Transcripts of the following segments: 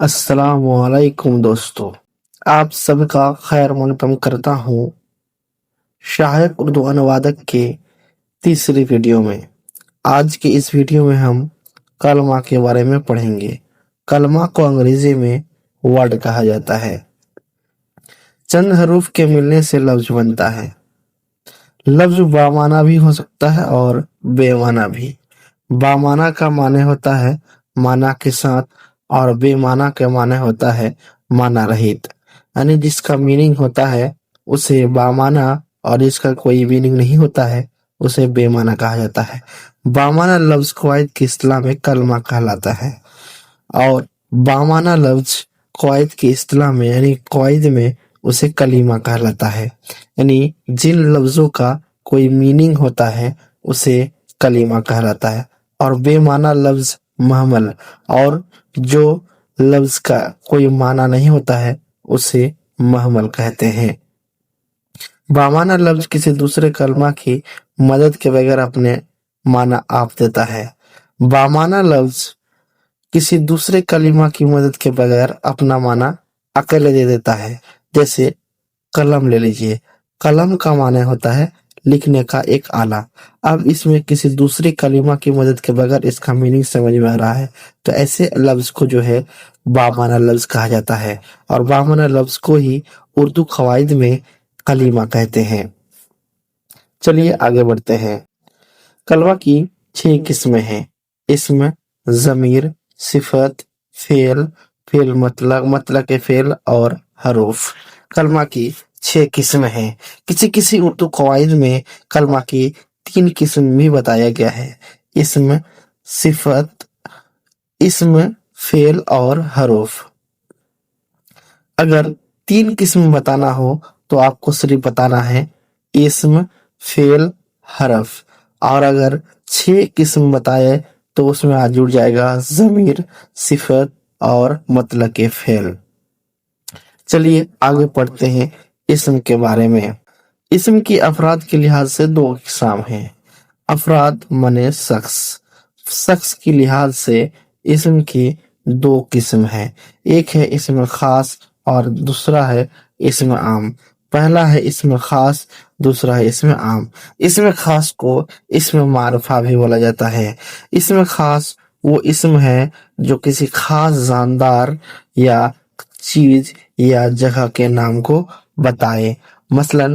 السلام علیکم دوستو، آپ سب کا خیر مقدم کرتا ہوں شاہد اردو انوادک کے تیسری ویڈیو میں۔ آج کے اس ویڈیو میں ہم کلمہ کے بارے میں پڑھیں گے۔ کلمہ کو انگریزی میں ورڈ کہا جاتا ہے۔ چند حروف کے ملنے سے لفظ بنتا ہے۔ لفظ بامعنی بھی ہو سکتا ہے اور بے معنی بھی۔ بامعنی کا معنی ہوتا ہے معنی کے ساتھ اور بے معنی کا معنی ہوتا ہے معنی رہت، یعنی جس کا میننگ ہوتا ہے اسے بامعنی اور جس کا کوئی میننگ نہیں ہوتا ہے اسے بے معنی کہا جاتا ہے۔ بامعنی لفظ قواعد کی اصطلاح میں کلمہ کہلاتا ہے اور بامعنی لفظ قواعد کی اصطلاح میں یعنی قواعد میں اسے کلمہ کہلاتا ہے، یعنی جن لفظوں کا کوئی میننگ ہوتا ہے اسے کلمہ کہلاتا ہے، اور بے معنی لفظ محمل، اور جو لفظ کا کوئی معنی نہیں ہوتا ہے اسے محمل کہتے ہیں۔ بامعنی لفظ کسی دوسرے کلمہ کی مدد کے بغیر اپنے معنی آپ دیتا ہے۔ بامعنی لفظ کسی دوسرے کلمہ کی مدد کے بغیر اپنا معنی اکیلے دے دیتا ہے۔ جیسے قلم لے لیجئے، قلم کا معنی ہوتا ہے لکھنے کا ایک آلہ۔ اب اس میں کسی دوسری کلمہ کی مدد کے بغیر اس کا میننگ سمجھ میں آ رہا ہے تو ایسے لفظ کو جو ہے بامعنی لفظ کہا جاتا ہے، اور بامعنی لفظ کو ہی اردو قواعد میں کلمہ کہتے ہیں۔ چلیے آگے بڑھتے ہیں۔ کلمہ کی 6 قسمیں ہیں: اسم، ضمیر، صفت، فعل، فعل مطلق کے فعل اور حروف۔ کلمہ کی 6 قسمیں ہیں۔ کسی اردو قواعد میں کلمہ کی 3 قسم بھی بتایا گیا ہے: اسم، صفت، اسم، فعل اور حروف۔ اگر 3 قسم بتانا ہو تو آپ کو صرف بتانا ہے اسم، فعل، حرف، اور اگر 6 قسم بتائے تو اس میں جڑ جائے گا ضمیر، صفت اور مطلق کے فعل۔ چلیے آگے پڑھتے ہیں اسم کے بارے میں۔ اسم کی افراد کے لحاظ سے 2 اقسام ہیں۔ افراد منے شخص کی لحاظ سے اسم کی 2 قسم ہیں۔ ایک ہے اسم خاص اور دوسرا ہے اسم عام۔ پہلا ہے اسم خاص، دوسرا ہے اسم عام۔ اسم خاص کو اسم معرفہ بھی بولا جاتا ہے۔ اسم خاص وہ اسم ہے جو کسی خاص جاندار یا چیز یا جگہ کے نام کو بتائے۔ مثلا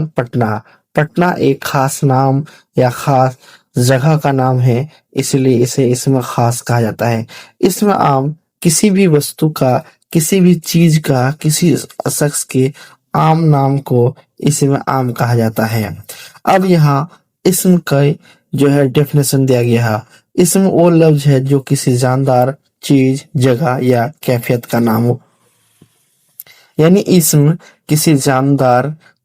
پٹنہ ایک خاص نام یا خاص جگہ کا نام ہے، اس لیے اسے اسم خاص کہا جاتا ہے۔ اسم عام کسی بھی وستو کا، کسی بھی چیز کا، کسی شخص کے عام نام کو اسم عام کہا جاتا ہے۔ اب یہاں اسم کا جو ہے ڈیفینیشن دیا گیا ہے۔ اسم وہ لفظ ہے جو کسی جاندار، چیز، جگہ یا کیفیت کا نام ہو، یعنی اسم کسی جاندار،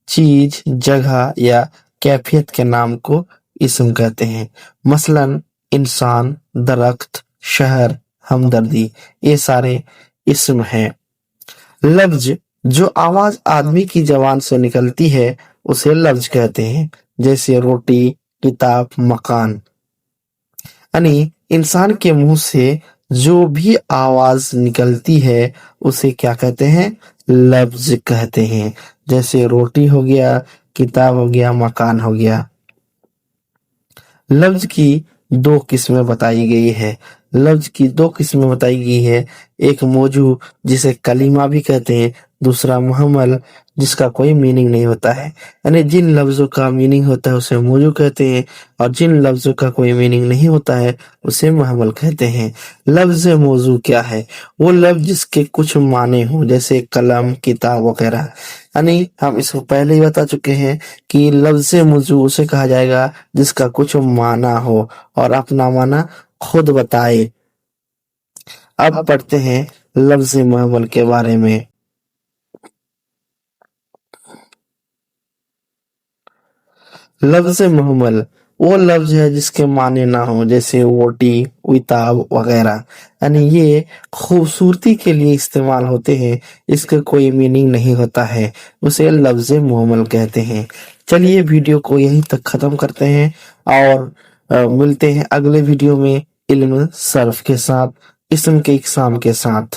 چیز، جگہ یا کیفیت کے نام کو اسم کہتے ہیں۔ مثلا انسان، درخت، شہر، ہمدردی، یہ سارے اسم ہیں۔ لفظ جو آواز آدمی کی زبان سے نکلتی ہے اسے لفظ کہتے ہیں، جیسے روٹی، کتاب، مکان۔ یعنی انسان کے منہ سے جو بھی آواز نکلتی ہے اسے کیا کہتے ہیں؟ لفظ کہتے ہیں۔ جیسے روٹی ہو گیا، کتاب ہو گیا، مکان ہو گیا۔ لفظ کی 2 قسمیں بتائی گئی ہے۔ لفظ کی 2 قسمیں بتائی گئی ہے: ایک موضوع جسے کلمہ بھی کہتے ہیں، دوسرا محمل جس کا کوئی میننگ نہیں ہوتا ہے، یعنی جن لفظوں کا میننگ ہوتا ہے اسے موضوع کہتے ہیں، اور جن لفظوں کا کوئی میننگ نہیں ہوتا ہے اسے محمل کہتے ہیں۔ لفظ موضوع کیا ہے؟ وہ لفظ جس کے کچھ معنی ہوں، جیسے قلم، کتاب وغیرہ۔ یعنی ہم اس کو پہلے ہی بتا چکے ہیں کہ لفظ موضوع اسے کہا جائے گا جس کا کچھ معنی ہو اور اپنا معنی خود بتائے۔ اب پڑھتے ہیں لفظ محمل کے بارے میں۔ لفظ محمل وہ لفظ ہے جس کے معنی نہ ہو، جیسے روٹی، کتاب وغیرہ، یعنی یہ خوبصورتی کے لیے استعمال ہوتے ہیں، اس کا کوئی میننگ نہیں ہوتا ہے، اسے لفظ محمل کہتے ہیں۔ چلیے ویڈیو کو یہیں تک ختم کرتے ہیں اور ملتے ہیں اگلے ویڈیو میں علم صرف کے ساتھ، اسم کے اقسام کے ساتھ۔